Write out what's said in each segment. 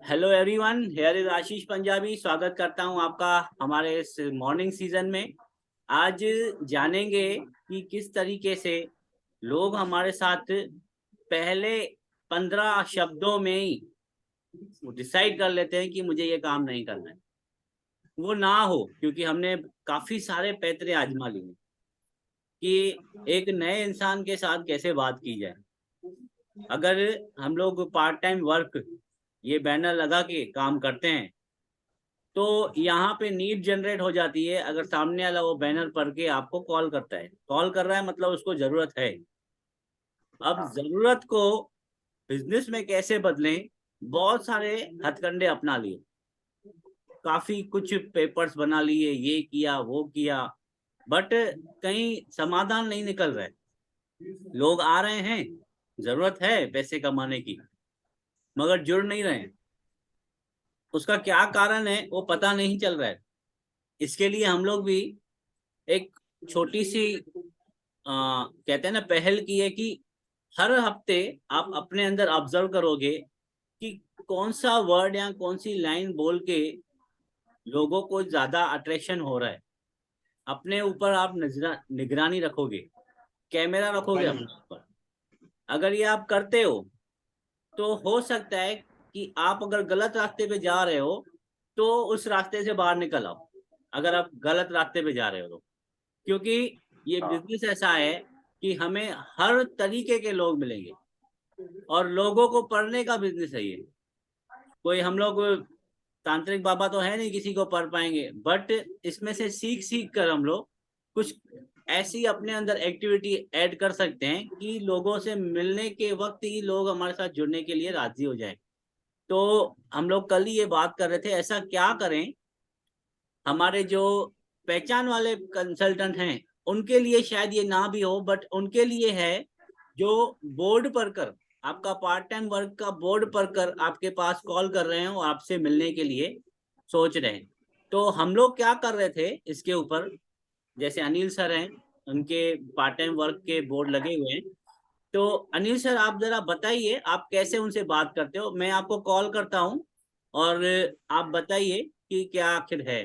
Hello everyone, here is आशीष पंजाबी। स्वागत करता हूं आपका हमारे इस मॉर्निंग सीजन में। आज जानेंगे कि किस तरीके से लोग हमारे साथ पहले 15 शब्दों में ही डिसाइड कर लेते हैं कि मुझे ये काम नहीं करना है। वो ना हो, क्योंकि हमने काफी सारे पैतरे आजमा लिए कि एक नए इंसान के साथ कैसे बात की जाए। अगर हम लोग पार्ट टाइम वर्क ये बैनर लगा के काम करते हैं तो यहाँ पे नीड जनरेट हो जाती है। अगर सामने वाला वो बैनर पढ़ के आपको कॉल करता है, कॉल कर रहा है मतलब उसको जरूरत है। अब जरूरत को बिजनेस में कैसे बदलें, बहुत सारे हथकंडे अपना लिए, काफी कुछ पेपर्स बना लिए, ये किया वो किया, बट कहीं समाधान नहीं निकल रहा है। लोग आ रहे हैं, जरूरत है पैसे कमाने की, मगर जुड़ नहीं रहे हैं। उसका क्या कारण है वो पता नहीं चल रहा है। इसके लिए हम लोग भी एक छोटी सी कहते हैं ना पहल की है कि हर हफ्ते आप अपने अंदर ऑब्जर्व करोगे कि कौन सा वर्ड या कौन सी लाइन बोल के लोगों को ज्यादा अट्रैक्शन हो रहा है। अपने ऊपर आप निगरानी रखोगे, कैमरा रखोगे भाई। अपने ऊपर। अगर ये आप करते हो तो हो सकता है कि आप अगर गलत रास्ते पे जा रहे हो तो उस रास्ते से बाहर निकल आओ, अगर आप गलत रास्ते पे जा रहे हो तो। क्योंकि ये हाँ। बिजनेस ऐसा है कि हमें हर तरीके के लोग मिलेंगे और लोगों को पढ़ने का बिजनेस है ये। कोई हम लोग तांत्रिक बाबा तो है नहीं किसी को पढ़ पाएंगे, बट इसमें से सीख सीख कर हम लोग कुछ ऐसी अपने अंदर एक्टिविटी ऐड कर सकते हैं कि लोगों से मिलने के वक्त ही लोग हमारे साथ जुड़ने के लिए राजी हो जाए। तो हम लोग कल ही ये बात कर रहे थे, ऐसा क्या करें हमारे जो पहचान वाले कंसल्टेंट हैं उनके लिए शायद ये ना भी हो, बट उनके लिए है जो बोर्ड पर कर आपका पार्ट टाइम वर्क का बोर्ड पर कर आपके पास कॉल कर रहे हैं और आपसे मिलने के लिए सोच रहे हैं। तो हम लोग क्या कर रहे थे इसके ऊपर, जैसे अनिल सर हैं, उनके पार्ट टाइम वर्क के बोर्ड लगे हुए हैं। तो अनिल सर आप जरा बताइए आप कैसे उनसे बात करते हो। मैं आपको कॉल करता हूँ और आप बताइए कि क्या आखिर है।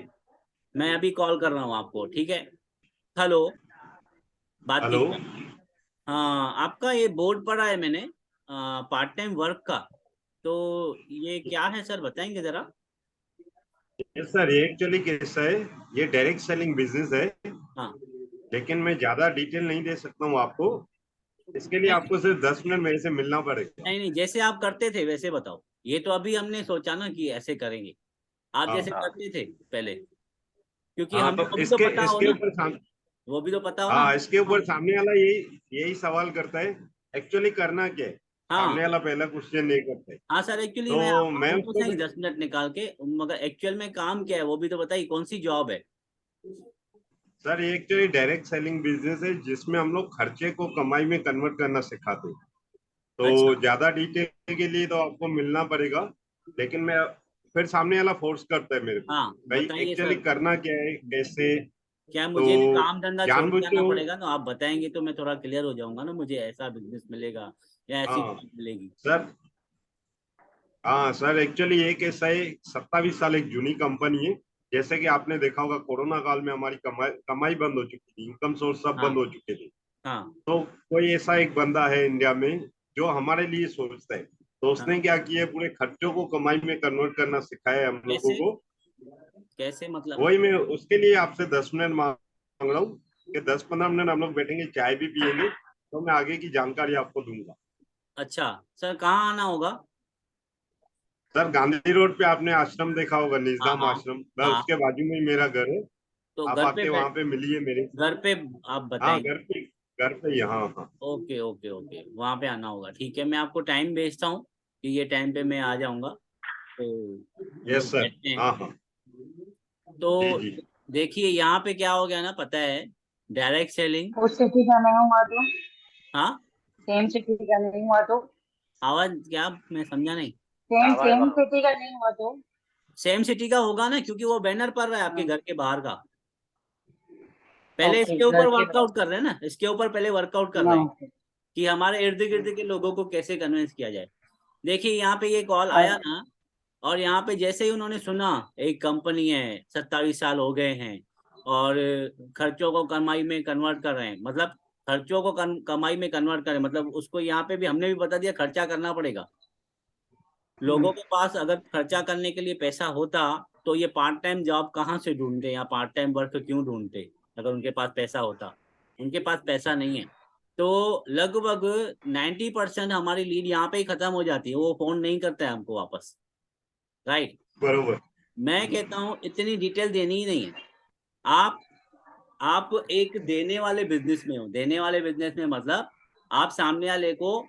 मैं अभी कॉल कर रहा हूँ आपको, ठीक है? हेलो, बात हेलो। कीजिए। हाँ, आपका ये बोर्ड पड़ा है मैंने पार्ट टाइम वर्क का। तो ये क्या है सर, बताएंगे जरा? यस सर, ये एक्चुअली कैसा है, ये डायरेक्ट सेलिंग बिजनेस है। हाँ। लेकिन मैं ज्यादा डिटेल नहीं दे सकता हूँ आपको। इसके लिए नहीं आपको सिर्फ 10 मिनट मेरे से मिलना पड़ेगा। नहीं नहीं, जैसे आप करते थे वैसे बताओ। ये तो अभी हमने सोचा ना कि ऐसे करेंगे, आप हाँ जैसे करते थे पहले, क्योंकि हाँ, हमें तो वो भी तो इसके पता हो इसके ना, ऊपर वो भी तो पता हो ना। हाँ, इसके ऊपर सामने वाला यही यही सवाल करता है, एक्चुअली करना क्या है। हाँ सामने वाला पहला क्वेश्चन नहीं करता है। हाँ सर, एक्चुअली मैं तो मैं हम उसको पूछेंगे 10 मिनट निकाल के, मगर एक्चुअल में काम क्या है वो भी तो बताइए, कौन सी जॉब है? सर, ये एक्चुअली डायरेक्ट सेलिंग बिजनेस है जिसमें हम लोग खर्चे को कमाई में कन्वर्ट करना सिखाते हैं। अच्छा। तो ज्यादा डिटेल के लिए तो आपको मिलना पड़ेगा। लेकिन मैं फिर सामने वाला फोर्स करता है मेरे को, हाँ भाई बताइए एक्चुअली सर। करना क्या है, कैसे। क्या तो मुझे भी काम धंधा छोड़ के जानबूझ के आना पड़ेगा ना? आप बताएंगे तो मैं थोड़ा क्लियर हो जाऊंगा ना, मुझे ऐसा बिजनेस मिलेगा या ऐसी हाँ जॉब मिलेगी। सर। हाँ सर, एक्चुअली ये कैसा है, 27 साल एक जूनी कंपनी है। जैसे कि आपने देखा होगा, कोरोना काल में हमारी कमाई कमाई बंद हो चुकी थी, इनकम सोर्स सब हाँ बंद हो चुके थे। हाँ तो कोई ऐसा एक बंदा है इंडिया में जो हमारे लिए सोचता है। तो हाँ। उसने क्या किया, पूरे खर्चों को कमाई में कन्वर्ट करना सिखाया है हम लोगों कैसे? को। कैसे मतलब? वही मैं उसके लिए आपसे 10 मिनट मांग रहा हूँ कि 10-15 मिनट हम लोग बैठेंगे, चाय भी पियेंगे, तो मैं आगे की जानकारी आपको दूंगा। अच्छा सर, कहाँ आना होगा? सर, गांधी रोड पे आपने आश्रम देखा होगा, हाँ निजधाम हाँ आश्रम, बस हाँ। उसके बाजू में ही मेरा घर है। तो आप घर पे आके वहां पे मिलिए मेरे से। घर पे आप हाँ, बताएंगे? घर पे ही, हाँ हाँ। ओके ओके ओके, वहाँ पे आना होगा, ठीक है। मैं आपको टाइम भेजता हूँ कि ये टाइम पे मैं आ जाऊँगा, तो हम यस लोग सर। बैठते हैं। हाँ हाँ। जी तो जी। देखिए यहाँ पे क्या हो गया ना, पता है, डायरेक्ट सेलिंग। उस सिटी का नहीं हुआ तो हाँ, सेम सिटी का नहीं हुआ तो आवाज क्या, मैं समझा नहीं। सेम सेम सिटी का नहीं हुआ तो सेम सिटी का होगा ना, क्योंकि वो बैनर पड़ रहा है आपके हाँ। घर के बाहर का। पहले ओके, इसके ऊपर घर के वर्कआउट कर रहे हैं ना, इसके ऊपर पहले वर्कआउट कर ना। रहे हैं ओके। कि हमारे इर्द गिर्द के लोगों को कैसे कन्विंस किया जाए। देखिए यहाँ पे ये कॉल आया ना, और यहाँ पे जैसे ही उन्होंने सुना एक कंपनी है, 27 साल हो गए हैं और खर्चों को कमाई में कन्वर्ट कर रहे हैं, मतलब खर्चों को कमाई में कन्वर्ट करें, मतलब उसको यहाँ पे भी हमने भी बता दिया खर्चा करना पड़ेगा। लोगों के पास अगर खर्चा करने के लिए पैसा होता तो ये पार्ट टाइम जॉब कहाँ से ढूंढते या पार्ट टाइम वर्क क्यों ढूंढते, अगर उनके पास पैसा होता। उनके पास पैसा नहीं है, तो लगभग 90% हमारी लीड यहाँ पे ही खत्म हो जाती है, वो फोन नहीं करता है हमको वापस। राइट। बरोबर। मैं कहता हूँ इतनी डिटेल देनी ही नहीं है। आप एक देने वाले बिजनेस में हो, देने वाले बिजनेस में मतलब आप सामने वाले को,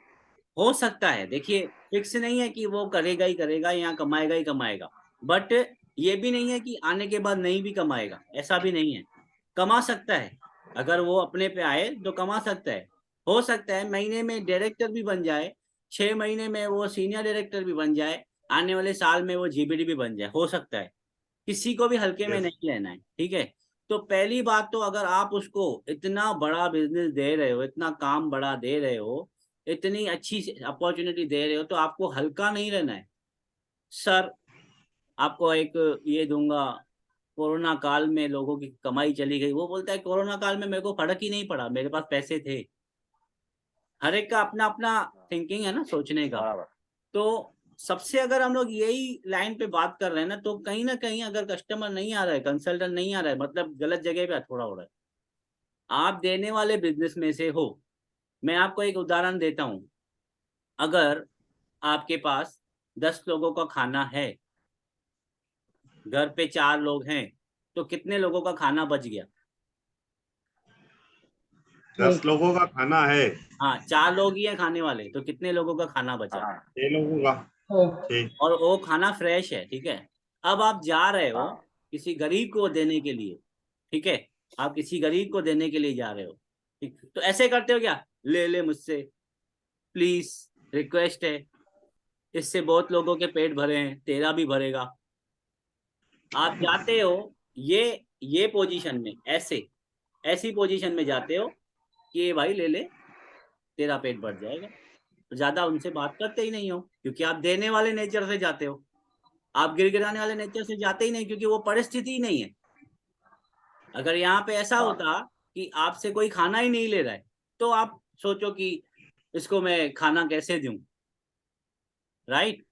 हो सकता है, देखिए फिक्स नहीं है कि वो करेगा ही करेगा या कमाएगा ही कमाएगा, बट ये भी नहीं है कि आने के बाद नहीं भी कमाएगा, ऐसा भी नहीं है। कमा सकता है, अगर वो अपने पे आए तो कमा सकता है। हो सकता है महीने में डायरेक्टर भी बन जाए, 6 महीने में वो सीनियर डायरेक्टर भी बन जाए, आने वाले साल में वो जीबीडी भी बन जाए, हो सकता है। किसी को भी हल्के में यस। नहीं लेना है, ठीक है। तो पहली बात तो अगर आप उसको इतना बड़ा बिजनेस दे रहे हो, इतना काम बड़ा दे रहे हो, इतनी अच्छी अपॉर्चुनिटी दे रहे हो, तो आपको हल्का नहीं रहना है। सर आपको एक ये दूंगा, कोरोना काल में लोगों की कमाई चली गई, वो बोलता है कोरोना काल में मेरे को फर्क ही नहीं पड़ा, मेरे पास पैसे थे। हर एक का अपना अपना थिंकिंग है ना, सोचने का। बराबर। तो सबसे अगर हम लोग यही लाइन पे बात कर रहे हैं ना कहीं अगर कस्टमर नहीं आ रहा है, कंसल्टेंट नहीं आ रहा है, मतलब गलत जगह पे थोड़ा हो रहा है। आप देने वाले बिजनेस में से हो। मैं आपको एक उदाहरण देता हूँ। अगर आपके पास 10 लोगों का खाना है, घर पे 4 लोग हैं, तो कितने लोगों का खाना बच गया? 10 लोगों का खाना है। हाँ, 4 लोग ही हैं खाने वाले, तो कितने लोगों का खाना बचा? हाँ 6 लोगों का। हाँ, ठीक। और वो खाना फ्रेश है, ठीक है। अब आप जा रहे हो हाँ किसी गरीब को देने के लिए, ठीक है। आप किसी गरीब को देने के लिए जा रहे हो, ठीक, तो ऐसे करते हो क्या? ले ले मुझसे, प्लीज, रिक्वेस्ट है, इससे बहुत लोगों के पेट भरे हैं, तेरा भी भरेगा। आप जाते हो ये पोजीशन में, ऐसी पोजीशन में जाते हो कि ये भाई ले ले, तेरा पेट भर जाएगा। तो ज्यादा उनसे बात करते ही नहीं हो, क्योंकि आप देने वाले नेचर से जाते हो। आप गिड़गिड़ाने वाले नेचर से जाते ही नहीं, क्योंकि वो परिस्थिति ही नहीं है। अगर यहाँ पे ऐसा हाँ होता कि आपसे कोई खाना ही नहीं ले रहा है, तो आप सोचो कि इसको मैं खाना कैसे दूं। राइट।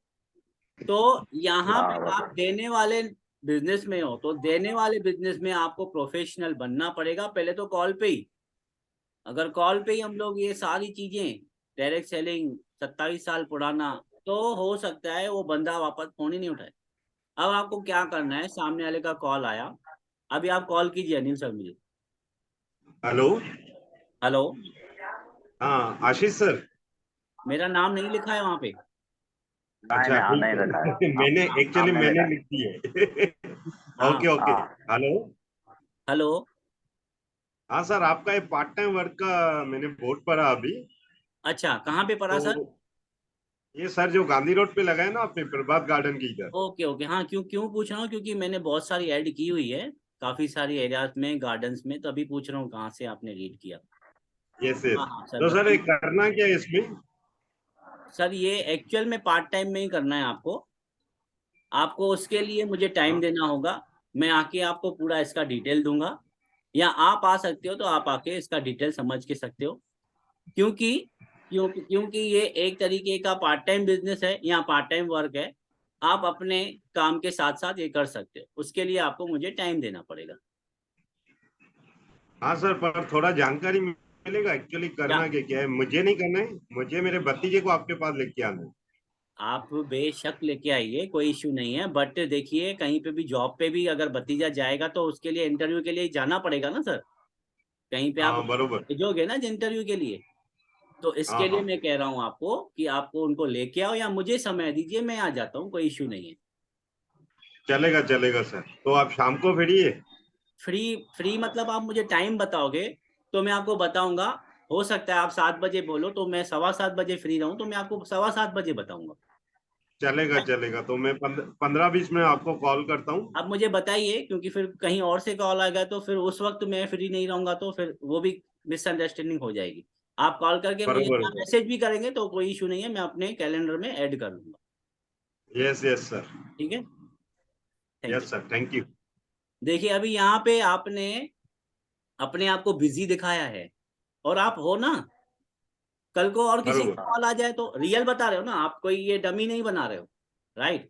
तो यहाँ पे बराबर। आप देने वाले बिजनेस में हो, तो देने वाले बिजनेस में आपको प्रोफेशनल बनना पड़ेगा, पहले तो कॉल पे ही। अगर कॉल पे ही हम लोग ये सारी चीजें, डायरेक्ट सेलिंग 27 साल पुराना, तो हो सकता है वो बंदा वापस फोन ही नहीं उठाए। अब आपको क्या करना है, सामने वाले का कॉल आया, अभी आप कॉल कीजिए अनिल सर मुझे। हेलो। हेलो। हाँ आशीष सर। मेरा नाम नहीं लिखा है वहां पे। नहीं अच्छा नहीं, हाँ ठीक नहीं रखा है। है। मैंने एक्चुअली आपने मैंने लिखा है। लिख दी है। हाँ। Okay okay. हाँ हेलो। हेलो। हाँ सर, आपका ये पार्ट टाइम वर्क का मैंने बोर्ड पढ़ा अभी। अच्छा, कहाँ पे पढ़ा सर? तो ये सर जो गांधी रोड पे लगा है ना आपने, प्रभात गार्डन के इधर। ओके ओके, हाँ, क्यों क्यों पूछ रहा हूँ, क्योंकि मैंने बहुत सारी ऐड की हुई है काफी सारी एरियाज में, गार्डन्स में, तभी पूछ रहा हूँ कहाँ से आपने रीड किया। Yes yes. हाँ हाँ सर, तो सर ये बताइए। करना क्या है इसमें? सर ये एक्चुअल में पार्ट टाइम में ही करना है आपको। आपको उसके लिए मुझे टाइम हाँ। देना होगा। मैं आके आपको पूरा इसका डिटेल दूंगा, या आप आ सकते हो तो आप आके इसका डिटेल समझ के सकते हो। क्योंकि क्योंकि ये एक तरीके का पार्ट टाइम बिजनेस है या पार्ट टाइम वर्क है। आप अपने काम के साथ साथ ये कर सकते हो, उसके लिए आपको मुझे टाइम देना पड़ेगा। हाँ सर, पर थोड़ा जानकारी मिलेगा एक्चुअली क्या? करना क्या है? मुझे नहीं करना है, मुझे मेरे भतीजे को आपके पास लेके आना है। आप बेशक लेके आइए, कोई इश्यू नहीं है, बट देखिए कहीं पे भी जॉब पे भी अगर भतीजा जाएगा तो उसके लिए इंटरव्यू के लिए जाना पड़ेगा ना सर। कहीं पे आप हाँ बरोबर। भेजोगे ना इंटरव्यू के लिए, तो हाँ इसके लिए हाँ। मैं कह रहा हूँ आपको कि आपको उनको लेके आओ, या मुझे समय दीजिए, मैं आ जाता हूँ, कोई इश्यू नहीं है। चलेगा चलेगा सर, तो आप शाम को फ्री है? फ्री फ्री मतलब आप मुझे टाइम बताओगे तो मैं आपको बताऊंगा। हो सकता है आप 7 बजे बोलो तो मैं 7:15 बजे फ्री रहूं, तो मैं आपको 7:15 बजे बताऊंगा। चलेगा चलेगा, तो मैं 15-20 में आपको कॉल करता हूँ। अब मुझे बताइए, क्योंकि फिर कहीं और से कॉल आ गया तो फिर उस वक्त मैं फ्री नहीं रहूंगा, तो फिर वो भी मिसअंडरस्टैंडिंग हो जाएगी। आप कॉल करके मुझे बरोबर या सर. मैसेज भी करेंगे तो कोई इशू नहीं है, मैं अपने कैलेंडर में ऐड कर लूंगा. Yes, yes, sir. ठीक है, thank Yes, you. sir. Thank you. देखिए अभी यहाँ पे आपने अपने आप को बिजी दिखाया है, और आप हो ना. कल को और किसी बरोबर. का कॉल आ जाए तो रियल बता रहे हो ना आप, कोई ये डमी नहीं बना रहे हो. राइट,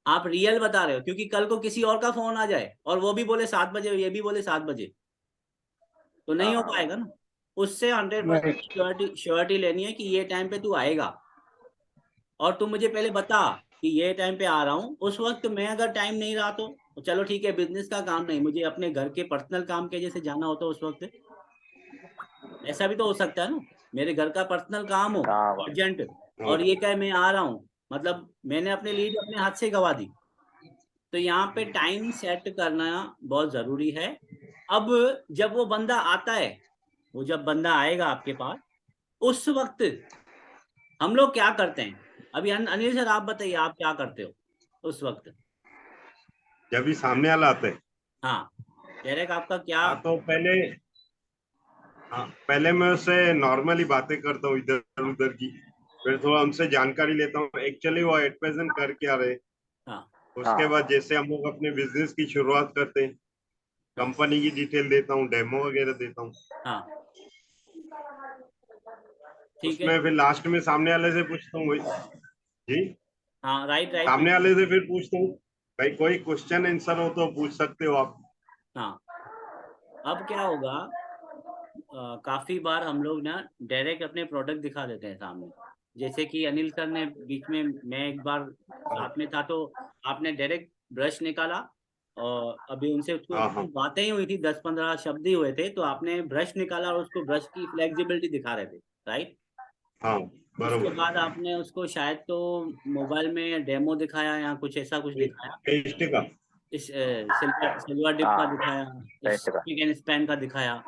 आप रियल बता रहे हो, क्योंकि कल को किसी और का फोन आ जाए और वो भी बोले 7 बजे, ये भी बोले 7 बजे, तो नहीं हो पाएगा ना. उससे 100% Right. श्योरिटी लेनी है कि ये टाइम पे तू आएगा, और तू मुझे पहले बता कि ये टाइम पे आ रहा हूँ. उस वक्त मैं अगर टाइम नहीं रहा तो चलो ठीक है, बिजनेस का काम नहीं, मुझे अपने घर के पर्सनल काम के जैसे जाना होता उस वक्त, ऐसा भी तो हो सकता है ना. मेरे घर का पर्सनल काम हो अर्जेंट, और ये कहे मैं आ रहा हूँ, मतलब मैंने अपने लीड अपने हाथ से गवा दी. तो यहाँ पे टाइम सेट करना बहुत जरूरी है. अब जब वो बंदा आता है, वो जब बंदा आएगा आपके पास, उस वक्त हम लोग क्या करते हैं. अभी अनिल सर आप बताइए, आप क्या करते हो उस वक्त. जब भी सामने वाला आता है, हाँ, डायरेक्ट आपका क्या. हाँ तो पहले मैं उससे नॉर्मली बातें करता हूँ इधर उधर की. फिर थोड़ा उनसे जानकारी लेता हूँ एक्चुअली वो एट प्रेजेंट कर क्या रहे. हाँ. उसके बाद जैसे हम लोग अपने बिजनेस की शुरुआत करते हैं, हाँ. कंपनी की डिटेल देता हूँ, डेमो वगैरह देता हूँ. हाँ, ठीक है. उसमें फिर लास्ट में सामने वाले से पूछता हूँ, वही जी, हाँ, राइट राइट. सामने वाले से फिर पूछता हूँ भाई कोई क्वेश्चन आंसर हो तो पूछ सकते हो आप. हाँ, अब क्या होगा, काफी बार हम लोग ना डायरेक्ट अपने प्रोडक्ट दिखा देते हैं सामने. जैसे कि अनिल सर ने बीच में, मैं एक बार साथ में था तो आपने डायरेक्ट ब्रश निकाला, और अभी उनसे उसको हाँ हाँ बातें ही हुई थी, 10-15 शब्द ही हुए थे, तो आपने ब्रश निकाला और उसको ब्रश की फ्लेक्सिबिलिटी दिखा रहे थे. राइट. हाँ. उसके बरोबर. बाद आपने उसको शायद तो मोबाइल में डेमो दिखाया या कुछ ऐसा कुछ दिखाया, टेस्ट का. इस सिल्वर सिल्वर डिप का दिखाया, इस स्पिक एंड स्पैन का दिखाया.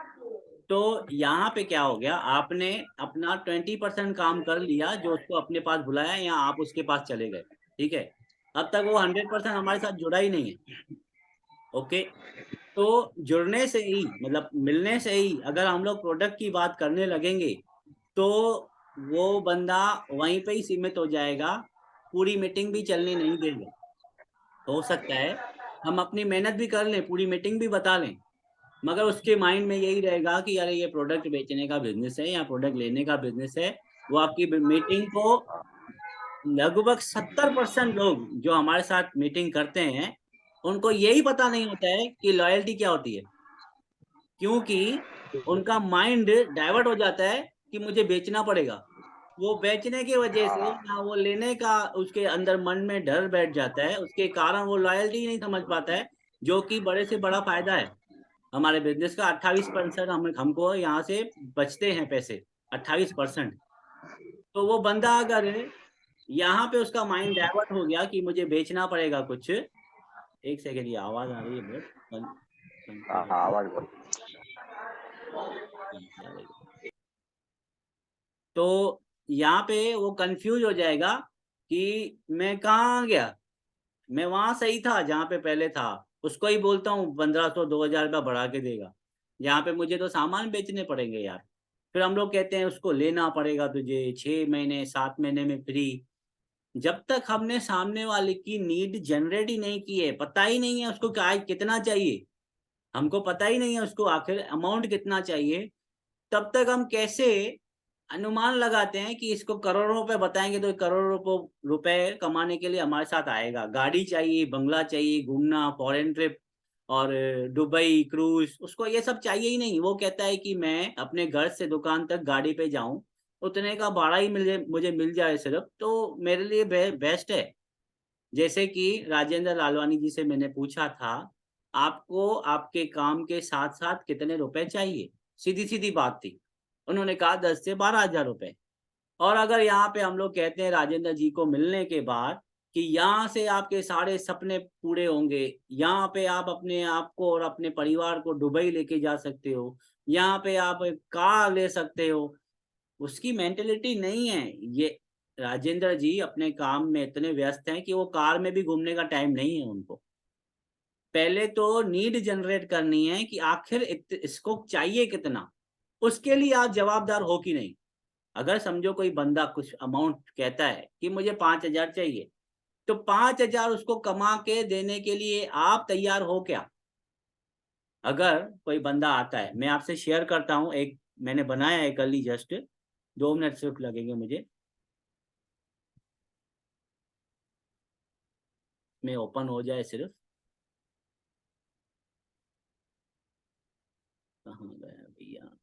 तो यहाँ पे क्या हो गया, आपने अपना 20% काम कर लिया जो उसको अपने पास बुलाया, या आप उसके पास चले गए. ठीक है, अब तक वो 100% हमारे साथ जुड़ा ही नहीं है. ओके, तो जुड़ने से ही, मतलब मिलने से ही अगर हम लोग प्रोडक्ट की बात करने लगेंगे तो वो बंदा वहीं पे ही सीमित हो जाएगा, पूरी मीटिंग भी चलने नहीं देगा. हो सकता है हम अपनी मेहनत भी कर लें, पूरी मीटिंग भी बता लें, मगर उसके माइंड में यही रहेगा कि अरे ये प्रोडक्ट बेचने का बिजनेस है या प्रोडक्ट लेने का बिजनेस है. वो आपकी मीटिंग को, लगभग 70% लोग जो हमारे साथ मीटिंग करते हैं उनको यही पता नहीं होता है कि लॉयल्टी क्या होती है, क्योंकि उनका माइंड डाइवर्ट हो जाता है कि मुझे बेचना पड़ेगा. वो बेचने की वजह से ना वो लेने का उसके अंदर मन में डर बैठ जाता है, उसके कारण वो लॉयल्टी नहीं समझ पाता है, जो कि बड़े से बड़ा फायदा है हमारे बिजनेस का. 28% हमको यहाँ से बचते हैं पैसे, 28%. तो वो बंदा अगर यहाँ पे उसका माइंड डाइवर्ट हो गया कि मुझे बेचना पड़ेगा कुछ. एक सेकेंड, ये आवाज आ रही है बहुत. आवाज तो यहाँ पे वो कंफ्यूज हो जाएगा कि मैं कहाँ गया, मैं वहां सही था जहाँ पे पहले था. उसको ही बोलता हूँ 1500-2000 रुपया बढ़ा के देगा, यहाँ पे मुझे तो सामान बेचने पड़ेंगे यार. फिर हम लोग कहते हैं उसको लेना पड़ेगा तुझे 6 महीने 7 महीने में फ्री. जब तक हमने सामने वाले की नीड जनरेट ही नहीं की है, पता ही नहीं है उसको क्या कितना चाहिए, हमको पता ही नहीं है उसको आखिर अमाउंट कितना चाहिए, तब तक हम कैसे अनुमान लगाते हैं कि इसको करोड़ों रुपए बताएंगे तो करोड़ों रुपए कमाने के लिए हमारे साथ आएगा. गाड़ी चाहिए, बंगला चाहिए, घूमना, फॉरेन ट्रिप, और दुबई क्रूज, उसको ये सब चाहिए ही नहीं. वो कहता है कि मैं अपने घर से दुकान तक गाड़ी पे जाऊं, उतने का भाड़ा ही मुझे मिल जाए सिर्फ, तो मेरे लिए बेस्ट है. जैसे कि राजेंद्र लालवानी जी से मैंने पूछा था, आपको आपके काम के साथ साथ कितने रुपए चाहिए, सीधी सीधी बात थी. उन्होंने कहा 10 से 12 हजार रुपए. और अगर यहाँ पे हम लोग कहते हैं राजेंद्र जी को मिलने के बाद कि यहाँ से आपके सारे सपने पूरे होंगे, यहाँ पे आप अपने आप को और अपने परिवार को दुबई लेके जा सकते हो, यहाँ पे आप कार ले सकते हो, उसकी मेंटेलिटी नहीं है ये. राजेंद्र जी अपने काम में इतने व्यस्त हैं कि वो कार में भी घूमने का टाइम नहीं है उनको. पहले तो नीड जनरेट करनी है कि आखिर इसको चाहिए कितना, उसके लिए आप जवाबदार हो कि नहीं. अगर समझो कोई बंदा कुछ अमाउंट कहता है कि मुझे 5,000 चाहिए, तो 5,000 उसको कमा के देने के लिए आप तैयार हो क्या? अगर कोई बंदा आता है, मैं आपसे शेयर करता हूँ, एक मैंने बनाया है कल ही, जस्ट 2 मिनट सिर्फ लगेंगे मुझे, मैं ओपन हो जाए सिर्फ। कहाँ गया भैया?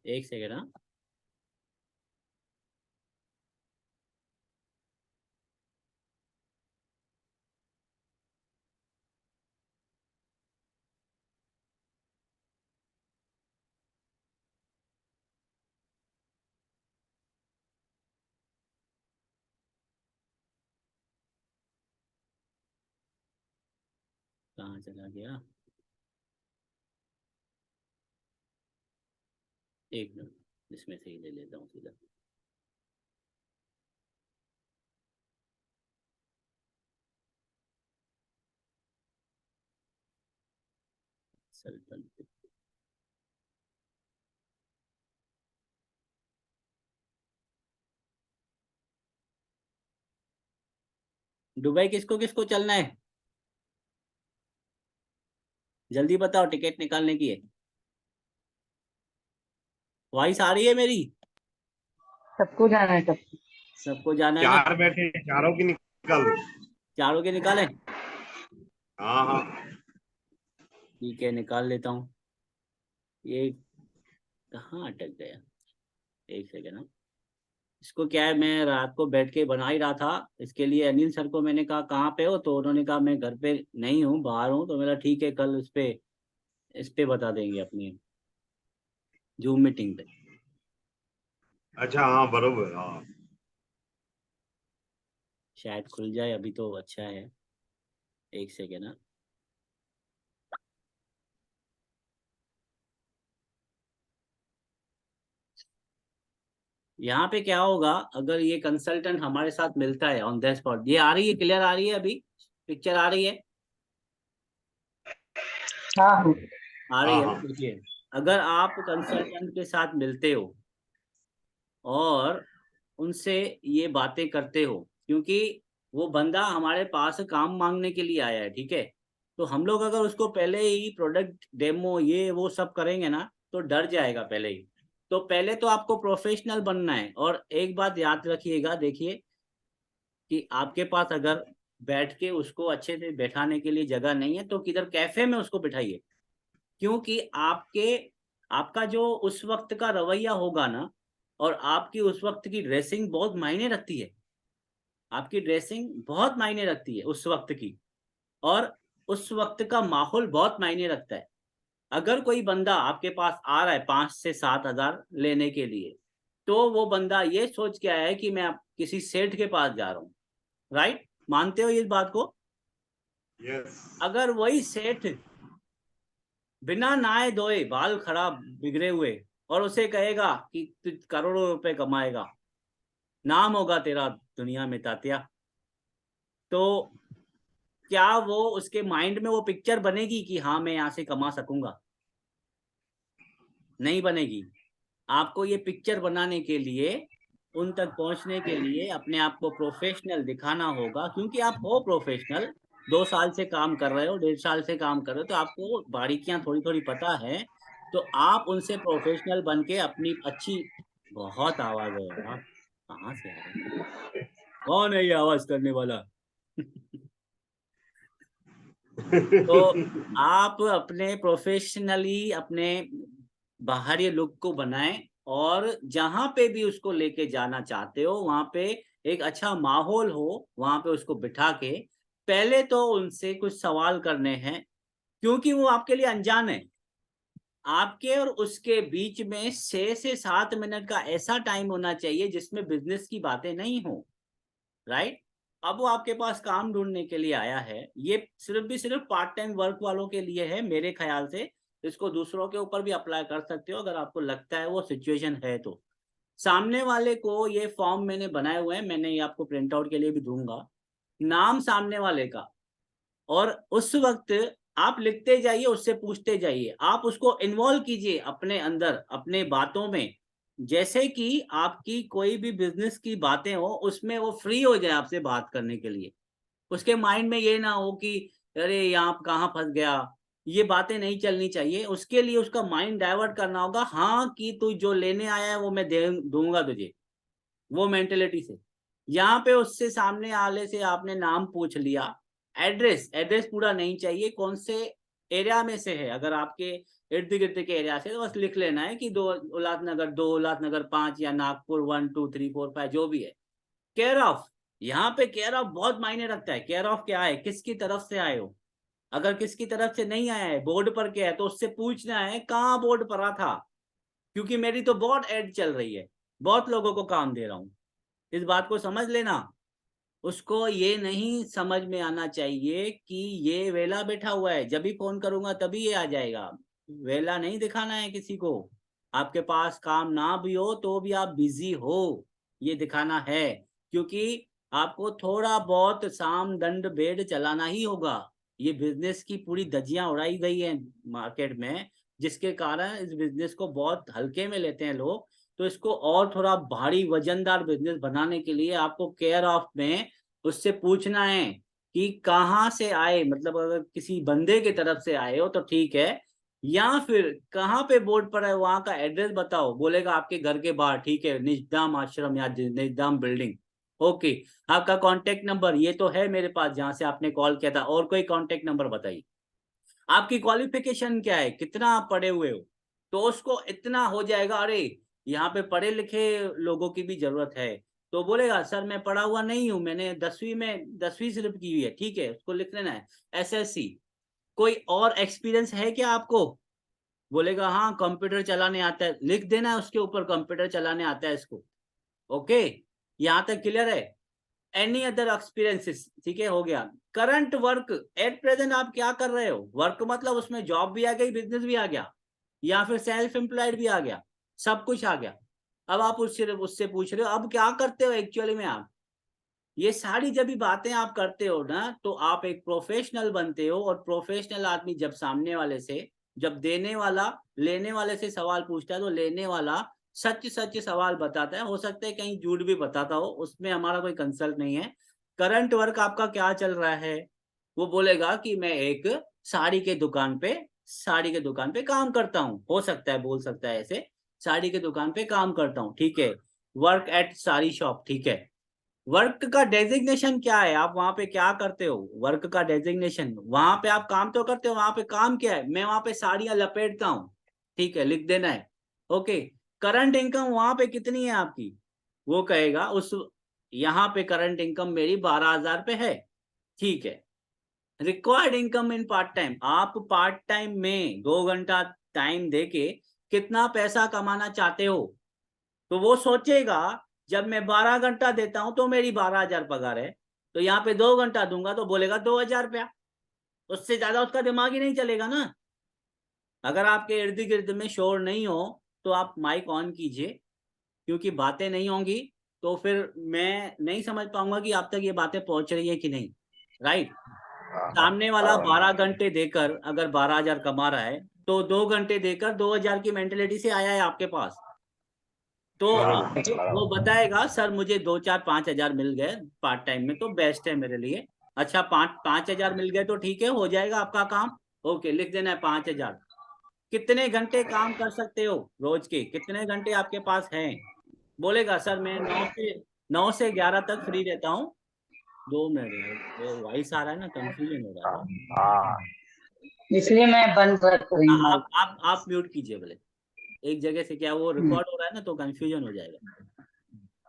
एक सेकेंड। हाँ, कहाँ चला गया? एक मिनट, इसमें से ही ले लेता हूँ सीधा। सल्टन, दुबई किसको किसको चलना है? जल्दी बताओ, टिकट निकालने की है। वॉइस आ रही है मेरी? सबको जाना है, सबको। सबको जाना है ना? चार बैठे, चारों की निकाल दो। चारों के निकालें? हाँ हाँ। ठीक है, निकाल लेता हूँ। ये कहाँ अटक गया? एक सेकेंड। हाँ, इसको क्या है, मैं रात को बैठ के बना ही रहा था, इसके लिए अनिल सर को मैंने कहा कहाँ पे हो, तो उन्होंने कहा मैं घर पे नहीं हूँ, बाहर हूँ। तो मेरा ठीक है, कल इस पे बता देंगे अपनी जूम मीटिंग पे। अच्छा, हाँ बरोबर, हाँ। शायद खुल जाए, अभी तो अच्छा है। एक सेकेंड। हाँ, यहाँ पे क्या होगा, अगर ये कंसल्टेंट हमारे साथ मिलता है ऑन द स्पॉट, ये आ रही है, क्लियर आ रही है, अभी पिक्चर आ रही है? हाँ हाँ। आ रही हाँ है ना? हाँ। देखिए, अगर आप कंसल्टेंट के साथ मिलते हो और उनसे ये बातें करते हो, क्योंकि वो बंदा हमारे पास काम मांगने के लिए आया है, ठीक है? तो हम लोग अगर उसको पहले ही प्रोडक्ट डेमो ये वो सब करेंगे ना, तो डर जाएगा पहले ही। तो पहले तो आपको प्रोफेशनल बनना है। और एक बात याद रखिएगा, देखिए कि आपके पास अगर बैठ के उसको अच्छे से बैठाने के लिए जगह नहीं है, तो किधर कैफे में उसको बिठाइए। क्योंकि आपका जो उस वक्त का रवैया होगा ना, और आपकी उस वक्त की ड्रेसिंग बहुत मायने रखती है। आपकी ड्रेसिंग बहुत मायने रखती है उस वक्त की, और उस वक्त का माहौल बहुत मायने रखता है। अगर कोई बंदा आपके पास आ रहा है 5 से 7 हजार लेने के लिए, तो वो बंदा ये सोच के आया है कि मैं किसी सेठ के पास जा रहा हूँ। राइट? मानते हो इस बात को? यस। अगर वही सेठ बिना नहाए धोए, बाल खराब बिगड़े हुए, और उसे कहेगा कि तू करोड़ों रुपए कमाएगा, नाम होगा तेरा दुनिया में तात्या, तो क्या वो उसके माइंड में वो पिक्चर बनेगी कि हाँ मैं यहाँ से कमा सकूंगा? नहीं बनेगी। आपको ये पिक्चर बनाने के लिए, उन तक पहुंचने के लिए अपने आप को प्रोफेशनल दिखाना होगा, क्योंकि आप हो प्रोफेशनल। 2 साल से काम कर रहे हो, 1.5 साल से काम कर रहे हो, तो आपको बारीकियां थोड़ी थोड़ी पता है। तो आप उनसे प्रोफेशनल बन के अपनी अच्छी, बहुत आवाज है यार, कहाँ से आ रहा है? कौन है ये आवाज करने वाला? तो आप अपने प्रोफेशनली अपने बाहरी लुक को बनाएं, और जहां पे भी उसको लेके जाना चाहते हो वहां पे एक अच्छा माहौल हो, वहां पे उसको बिठा के पहले तो उनसे कुछ सवाल करने हैं, क्योंकि वो आपके लिए अनजान है। आपके और उसके बीच में 6 से 7 मिनट का ऐसा टाइम होना चाहिए जिसमें बिजनेस की बातें नहीं हो, राइट? अब वो आपके पास काम ढूंढने के लिए आया है, ये सिर्फ पार्ट टाइम वर्क वालों के लिए है मेरे ख्याल से। इसको दूसरों के ऊपर भी अप्लाई कर सकते हो अगर आपको लगता है वो सिचुएशन है तो। सामने वाले को ये फॉर्म मैंने बनाए हुए हैं, मैंने ये आपको प्रिंट आउट के लिए भी दूंगा, नाम सामने वाले का, और उस वक्त आप लिखते जाइए, उससे पूछते जाइए, आप उसको इन्वॉल्व कीजिए अपने अंदर, अपने बातों में। जैसे कि आपकी कोई भी बिजनेस की बातें हो उसमें वो फ्री हो जाए आपसे बात करने के लिए। उसके माइंड में ये ना हो कि अरे यहाँ कहाँ फंस गया, ये बातें नहीं चलनी चाहिए। उसके लिए उसका माइंड डाइवर्ट करना होगा, हाँ कि तू जो लेने आया है वो मैं दे दूंगा तुझे, वो मेंटेलिटी से। यहाँ पे उससे सामने आले से आपने नाम पूछ लिया, एड्रेस पूरा नहीं चाहिए, कौन से एरिया में से है। अगर आपके इर्द गिर्द के एरिया से तो बस लिख लेना है कि 2 उल्लासनगर 5 या नागपुर 1 2 3 4 5 जो भी है। केयर ऑफ, यहाँ पे केयर ऑफ बहुत मायने रखता है। केयर ऑफ क्या है, किसकी तरफ से आए हो। अगर किसकी तरफ से नहीं आया है, बोर्ड पर क्या है, तो उससे पूछना है कहाँ बोर्ड पड़ा था, क्योंकि मेरी तो बहुत एड चल रही है, बहुत लोगों को काम दे रहा हूँ। इस बात को समझ लेना। उसको ये नहीं समझ में आना चाहिए कि ये वेला बैठा हुआ है, जब भी फोन करूंगा तभी ये आ जाएगा। वेला नहीं दिखाना है किसी को। आपके पास काम ना भी हो तो भी आप बिजी हो, ये दिखाना है। क्योंकि आपको थोड़ा बहुत साम दंड भेद चलाना ही होगा। ये बिजनेस की पूरी धज्जियां उड़ाई गई है मार्केट में, जिसके कारण इस बिजनेस को बहुत हल्के में लेते हैं लोग। तो इसको और थोड़ा भारी वजनदार बिजनेस बनाने के लिए आपको केयर ऑफ में उससे पूछना है कि कहाँ से आए, मतलब अगर किसी बंदे की तरफ से आए हो तो ठीक है, या फिर कहाँ पे बोर्ड पर है वहां का एड्रेस बताओ। बोलेगा आपके घर के बाहर, ठीक है, निजदाम आश्रम या निजदाम बिल्डिंग। ओके, आपका कांटेक्ट नंबर ये तो है मेरे पास जहां से आपने कॉल किया था, और कोई कांटेक्ट नंबर बताइए। आपकी क्वालिफिकेशन क्या है, कितना आप पढ़े हुए हो, तो उसको इतना हो जाएगा, अरे यहाँ पे पढ़े लिखे लोगों की भी जरूरत है। तो बोलेगा सर मैं पढ़ा हुआ नहीं हूँ, मैंने 10वीं सिर्फ की हुई है, ठीक है, उसको लिख लेना है एसएससी। कोई और एक्सपीरियंस है क्या आपको। बोलेगा हाँ कंप्यूटर चलाने आता है, लिख देना है उसके ऊपर कंप्यूटर चलाने आता है इसको। ओके, यहाँ तक क्लियर है। एनी अदर एक्सपीरियंसेस, ठीक है, हो गया। करंट वर्क एट प्रेजेंट आप क्या कर रहे हो, वर्क मतलब उसमें जॉब भी आ गई, बिजनेस भी आ गया, या फिर सेल्फ एम्प्लॉयड भी आ गया, सब कुछ आ गया। अब आप उससे पूछ रहे हो अब क्या करते हो एक्चुअली में आप। ये सारी जब भी बातें आप करते हो ना तो आप एक प्रोफेशनल बनते हो। और प्रोफेशनल आदमी जब सामने वाले से, जब देने वाला लेने वाले से सवाल पूछता है तो लेने वाला सच सच सवाल बताता है। हो सकता है कहीं झूठ भी बताता हो, उसमें हमारा कोई कंसल्ट नहीं है। करंट वर्क आपका क्या चल रहा है, वो बोलेगा कि मैं एक साड़ी के दुकान पे काम करता हूँ, हो सकता है बोल सकता है ऐसे, साड़ी के दुकान पे काम करता हूँ, ठीक है, वर्क एट साड़ी शॉप, ठीक है। वर्क का डेजिग्नेशन क्या है, आप वहां पे क्या करते हो, वर्क का डेजिग्नेशन, वहां पे आप काम तो करते हो, वहां पे काम क्या है, मैं वहां पे साड़ियां लपेटता हूँ, ठीक है, लिख देना है। ओके, करंट इनकम वहां पे कितनी है आपकी, वो कहेगा उस यहाँ पे करंट इनकम मेरी 12,000 पे है, ठीक है। Required income in part time, आप पार्ट टाइम में 2 घंटा टाइम देके कितना पैसा कमाना चाहते हो। तो वो सोचेगा जब मैं 12 घंटा देता हूं तो मेरी 12,000 पगार है, तो यहाँ पे 2 घंटा दूंगा तो बोलेगा 2,000 रुपया। उससे ज्यादा उसका दिमाग ही नहीं चलेगा ना। अगर आपके इर्द गिर्द में शोर नहीं हो तो आप माइक ऑन कीजिए, क्योंकि बातें नहीं होंगी तो फिर मैं नहीं समझ पाऊंगा कि आप तक ये बातें पहुंच रही है कि नहीं, राइट। सामने वाला 12 घंटे देकर अगर 12,000 कमा रहा है तो 2 घंटे देकर 2,000 की मेंटेलिटी से आया है आपके पास। तो वो बताएगा सर मुझे 2 4 5 हजार मिल गए पार्ट टाइम में तो बेस्ट है मेरे लिए। अच्छा 5 5 हजार मिल गए तो ठीक है, हो जाएगा आपका काम। ओके, लिख देना है 5,000। कितने घंटे काम कर सकते हो रोज के, कितने घंटे आपके पास हैं। बोलेगा सर मैं 9 से 11 तक फ्री रहता हूँ। 2 मिनट, वॉइस आ रहा है ना, कंफ्यूजन हो रहा है बहुत। हाँ इसलिए मैं बंद रख रही हूँ माइक। आप म्यूट कीजिए भले, एक जगह से, क्या वो रिकॉर्ड हो रहा है ना तो कंफ्यूजन हो जाएगा।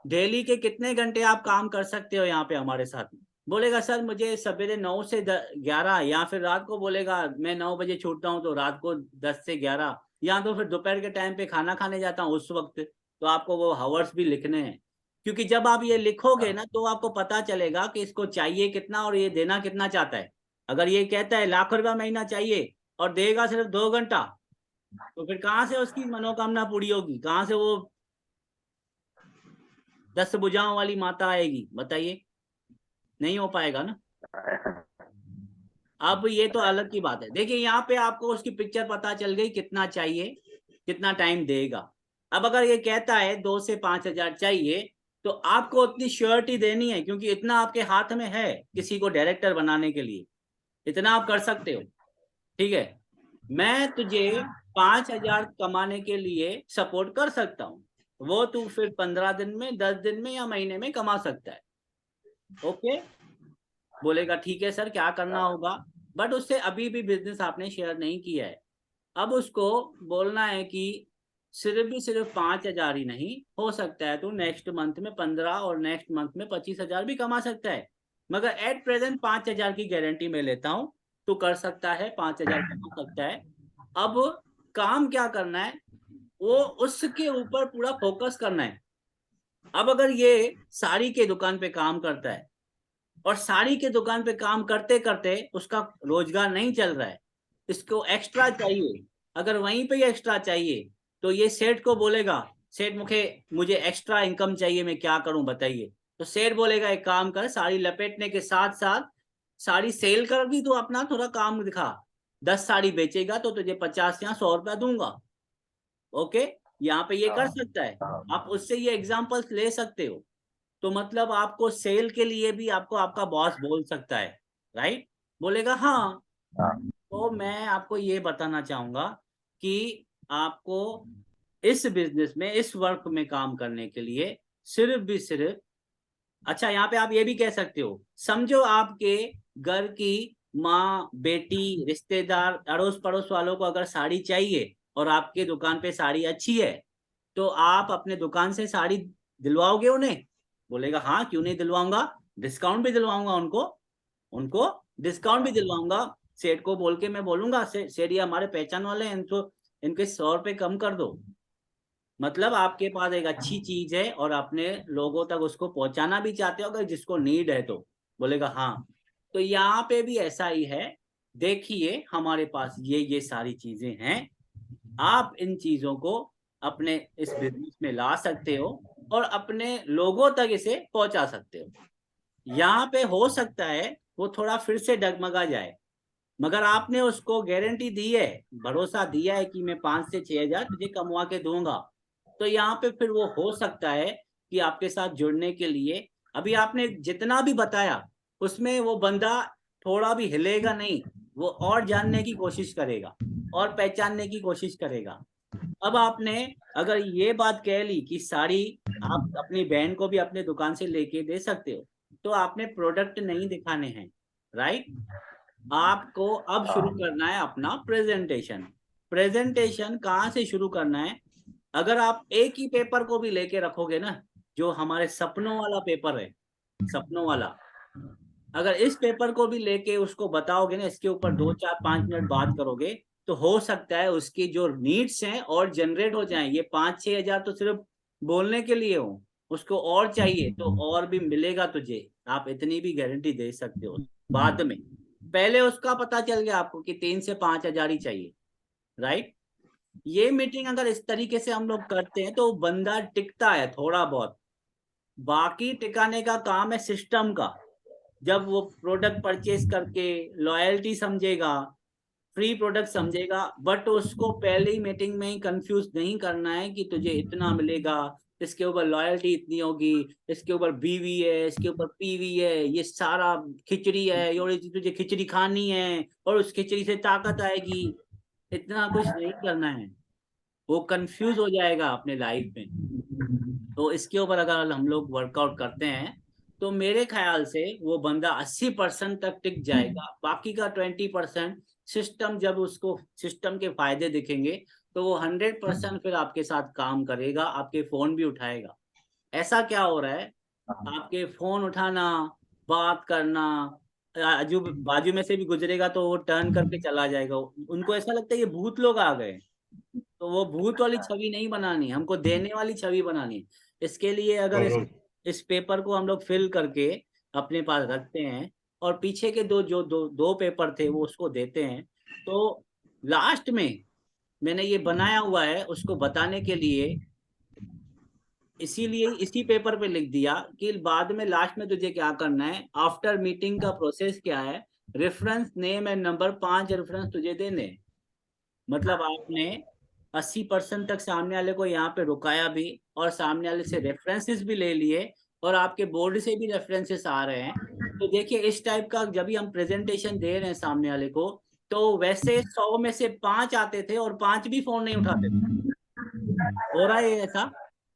डेली के कितने घंटे आप काम कर सकते हो यहाँ पे हमारे साथ में। बोलेगा सर मुझे सवेरे 9 से 11, या फिर रात को बोलेगा मैं 9 बजे छूटता हूँ तो रात को 10 से 11, या तो फिर दोपहर के टाइम पे खाना खाने जाता हूँ उस वक्त, तो आपको वो हावर्स भी लिखने हैं, क्योंकि जब आप ये लिखोगे ना तो आपको पता चलेगा कि इसको चाहिए कितना और ये देना कितना चाहता है। अगर ये कहता है लाख रुपया महीना चाहिए और देगा सिर्फ 2 घंटा, तो फिर कहाँ से उसकी मनोकामना पूरी होगी, कहाँ से वो 10 भुजाओं वाली माता आएगी, बताइए, नहीं हो पाएगा ना। अब ये तो अलग की बात है। देखिए यहाँ पे आपको उसकी पिक्चर पता चल गई, कितना चाहिए, कितना टाइम देगा। अब अगर ये कहता है 2 से 5 हजार चाहिए, तो आपको उतनी श्योरिटी देनी है, क्योंकि इतना आपके हाथ में है किसी को डायरेक्टर बनाने के लिए, इतना आप कर सकते हो। ठीक है, मैं तुझे 5 हजार कमाने के लिए सपोर्ट कर सकता हूँ, वो तू फिर 15 दिन में, 10 दिन में या महीने में कमा सकता है। ओके, बोलेगा ठीक है सर, क्या करना होगा, बट उससे अभी भी बिजनेस आपने शेयर नहीं किया है। अब उसको बोलना है कि सिर्फ 5 हजार ही नहीं, हो सकता है तो नेक्स्ट मंथ में 15 और नेक्स्ट मंथ में 25 हजार भी कमा सकता है, मगर एट प्रेजेंट 5 हजार की गारंटी मैं लेता हूँ, तो कर सकता है, 5 हजार कमा सकता है। अब काम क्या करना है, वो उसके ऊपर पूरा फोकस करना है। अब अगर ये साड़ी के दुकान पे काम करता है और साड़ी के दुकान पे काम करते करते उसका रोजगार नहीं चल रहा है, इसको एक्स्ट्रा चाहिए, अगर वहीं पे एक्स्ट्रा चाहिए, तो ये सेठ को बोलेगा, सेठ मुझे एक्स्ट्रा इनकम चाहिए, मैं क्या करूं बताइए। तो सेठ बोलेगा एक काम कर, साड़ी लपेटने के साथ साथ साड़ी सेल कर भी, तो अपना थोड़ा काम दिखा, 10 साड़ी बेचेगा तो तुझे 50 या 100 रुपया दूंगा। ओके, यहाँ पे ये कर सकता है, आप उससे ये एग्जाम्पल्स ले सकते हो। तो मतलब आपको सेल के लिए भी आपको आपका बॉस बोल सकता है, राइट, बोलेगा हाँ। तो मैं आपको ये बताना चाहूंगा कि आपको इस बिजनेस में, इस वर्क में काम करने के लिए सिर्फ अच्छा, यहाँ पे आप ये भी कह सकते हो, समझो आपके घर की माँ, बेटी, रिश्तेदार, अड़ोस पड़ोस वालों को अगर साड़ी चाहिए और आपके दुकान पे साड़ी अच्छी है, तो आप अपने दुकान से साड़ी दिलवाओगे उन्हें? बोलेगा हाँ, क्यों नहीं दिलवाऊंगा, डिस्काउंट भी दिलवाऊंगा उनको, उनको डिस्काउंट भी दिलवाऊंगा। सेठ को बोल के मैं बोलूंगा, सेठ ये हमारे पहचान वाले हैं, इनको इनके 100 रुपए कम कर दो। मतलब आपके पास एक अच्छी चीज है और अपने लोगों तक उसको पहुंचाना भी चाहते हो, अगर जिसको नीड है तो। बोलेगा हाँ। तो यहाँ पे भी ऐसा ही है, देखिए हमारे पास ये सारी चीजें हैं, आप इन चीजों को अपने इस बिजनेस में ला सकते हो और अपने लोगों तक इसे पहुंचा सकते हो। यहाँ पे हो सकता है वो थोड़ा फिर से डगमगा जाए, मगर आपने उसको गारंटी दी है, भरोसा दिया है कि मैं 5 से 6 हजार तुझे कमवा के दूंगा, तो यहाँ पे फिर वो हो सकता है कि आपके साथ जुड़ने के लिए, अभी आपने जितना भी बताया उसमें वो बंदा थोड़ा भी हिलेगा नहीं, वो और जानने की कोशिश करेगा और पहचानने की कोशिश करेगा। अब आपने अगर ये बात कह ली कि साड़ी आप अपनी बहन को भी अपने दुकान से लेके दे सकते हो, तो आपने प्रोडक्ट नहीं दिखाने हैं, राइट। आपको अब शुरू करना है अपना प्रेजेंटेशन। प्रेजेंटेशन कहाँ से शुरू करना है, अगर आप एक ही पेपर को भी लेके रखोगे ना, जो हमारे सपनों वाला पेपर है, सपनों वाला, अगर इस पेपर को भी लेके उसको बताओगे ना, इसके ऊपर 2 4 5 मिनट बात करोगे, तो हो सकता है उसकी जो नीड्स हैं और जनरेट हो जाएं। ये 5 6 हजार तो सिर्फ बोलने के लिए हो, उसको और चाहिए तो और भी मिलेगा तुझे, आप इतनी भी गारंटी दे सकते हो बाद में। पहले उसका पता चल गया आपको कि 3 से 5 हजार ही चाहिए, राइट। ये मीटिंग अगर इस तरीके से हम लोग करते हैं तो बंदा टिकता है थोड़ा बहुत, बाकी टिकाने का काम है सिस्टम का। जब वो प्रोडक्ट परचेज करके लॉयल्टी समझेगा, फ्री प्रोडक्ट समझेगा, बट उसको पहले ही मीटिंग में ही कंफ्यूज नहीं करना है कि तुझे इतना मिलेगा, इसके ऊपर लॉयल्टी इतनी होगी, इसके ऊपर बीवी है, इसके ऊपर पीवी है, ये सारा खिचड़ी है, और तुझे खिचड़ी खानी है और उस खिचड़ी से ताकत आएगी, इतना कुछ नहीं करना है, वो कंफ्यूज हो जाएगा अपने लाइफ में। तो इसके ऊपर अगर हम लोग वर्कआउट करते हैं तो मेरे ख्याल से वो बंदा 80% तक टिक जाएगा, बाकी का 20% सिस्टम, जब उसको सिस्टम के फायदे दिखेंगे तो वो 100% फिर आपके साथ काम करेगा, आपके फोन भी उठाएगा। ऐसा क्या हो रहा है, आपके फोन उठाना, बात करना, बाजू बाजू में से भी गुजरेगा तो वो टर्न करके चला जाएगा, उनको ऐसा लगता है ये भूत लोग आ गए। तो वो भूत वाली छवि नहीं बनानी, हमको देने वाली छवि बनानी है। इसके लिए अगर इस पेपर को हम लोग फिल करके अपने पास रखते हैं और पीछे के दो पेपर थे वो उसको देते हैं, तो लास्ट में मैंने ये बनाया हुआ है उसको बताने के लिए, इसीलिए इसी पेपर पे लिख दिया कि बाद में लास्ट में तुझे क्या करना है, आफ्टर मीटिंग का प्रोसेस क्या है, reference name and number 5 reference तुझे देने। मतलब आपने 80% तक सामने वाले को यहाँ पे रुकाया भी और सामने वाले से रेफरेंसेस भी ले लिए और आपके बोर्ड से भी रेफरेंसेस आ रहे हैं। तो देखिए इस टाइप का जब भी हम प्रेजेंटेशन दे रहे हैं सामने वाले को, तो वैसे 100 में से 5 आते थे और 5 भी फोन नहीं उठाते थे, हो रहा है ऐसा।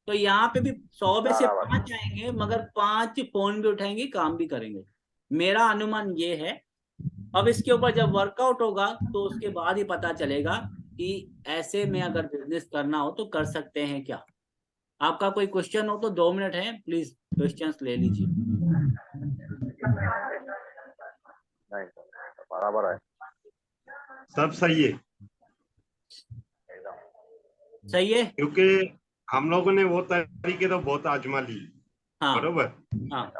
तो यहाँ पे भी 100 में से 5 आएंगे मगर 5 फोन भी उठाएंगे, काम भी करेंगे। मेरा अनुमान ये है। अब इसके ऊपर जब वर्कआउट होगा तो उसके बाद ही पता चलेगा कि ऐसे में अगर बिजनेस करना हो तो कर सकते हैं क्या। आपका कोई क्वेश्चन हो तो 2 मिनट है, प्लीज क्वेश्चंस ले लीजिए। नहीं बराबर है, सब सही है, सही है। क्योंकि हम लोगों ने वो तरीके तो बहुत आजमा ली। हाँ बरोबर। हाँ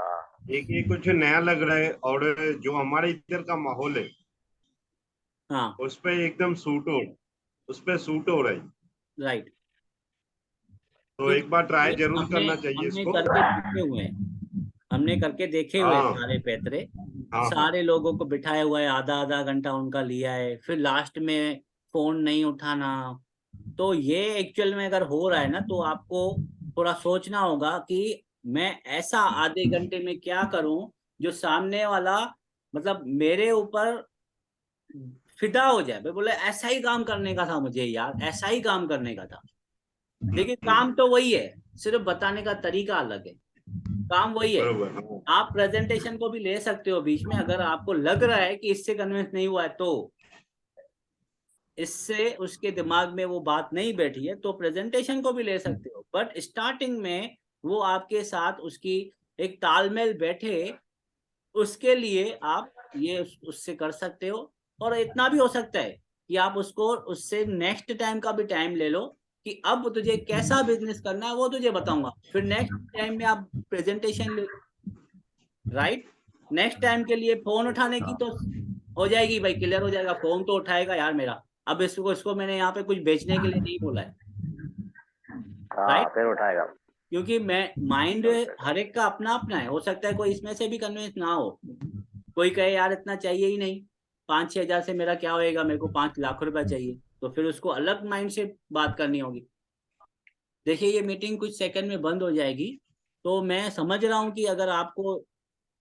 एक ये कुछ नया लग रहा है और जो हमारे इधर का माहौल है हाँ उस पे एकदम उस पे सूट हो रहा है। राइट। तो एक बार ट्राई जरूर हमने करना चाहिए हमने इसको। करके देखे हुए हैं, हमने करके देखे हुए हैं हाँ सारे पैतरे। हाँ सारे लोगों को बिठाया हुआ है, आधा आधा घंटा उनका लिया है, फिर लास्ट में फोन नहीं उठाना। तो ये एक्चुअल में अगर हो रहा है ना तो आपको थोड़ा सोचना होगा कि मैं ऐसा आधे घंटे में क्या करूं जो सामने वाला मतलब मेरे ऊपर फिदा हो जाए, भाई बोले ऐसा ही काम करने का था मुझे यार, ऐसा ही काम करने का था। लेकिन काम तो वही है, सिर्फ बताने का तरीका अलग है। काम वही है। बरोबर। आप प्रेजेंटेशन को भी ले सकते हो बीच में, अगर आपको लग रहा है कि इससे कन्विंस नहीं हुआ है, तो इससे उसके दिमाग में वो बात नहीं बैठी है तो प्रेजेंटेशन को भी ले सकते हो। बट स्टार्टिंग में वो आपके साथ उसकी एक तालमेल बैठे, उसके लिए आप ये उससे कर सकते हो। और इतना भी हो सकता है कि आप उसको उससे नेक्स्ट टाइम का भी टाइम ले लो कि अब तुझे कैसा बिजनेस करना है वो तुझे बताऊंगा, फिर नेक्स्ट टाइम में आप प्रेजेंटेशन ले लो। राइट। नेक्स्ट टाइम के लिए फोन उठाने की तो हो जाएगी भाई, क्लियर हो जाएगा, फोन तो उठाएगा यार मेरा। अब इसको मैंने यहाँ पे कुछ बेचने के लिए नहीं बोला है। हाँ राइट। फिर उठाएगा। क्योंकि मैं माइंड हर एक का अपना अपना है, हो सकता है कोई इसमें से भी कन्विंस ना हो, कोई कहे यार इतना चाहिए ही नहीं, 5-6 हजार से मेरा क्या होएगा, मेरे को 5 लाख रुपया चाहिए, तो फिर उसको अलग माइंड से बात करनी होगी। देखिए ये मीटिंग कुछ सेकंड में बंद हो जाएगी, तो मैं समझ रहा हूँ कि अगर आपको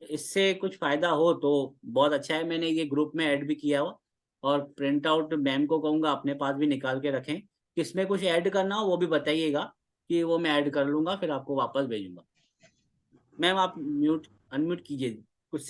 इससे कुछ फायदा हो तो बहुत अच्छा है। मैंने ये ग्रुप में ऐड भी किया हो और प्रिंट आउट मैम को कहूँगा अपने पास भी निकाल के रखें, किसमें कुछ ऐड करना हो वो भी बताइएगा कि वो मैं ऐड कर लूंगा, फिर आपको वापस भेजूंगा। मैम आप अनम्यूट कीजिए।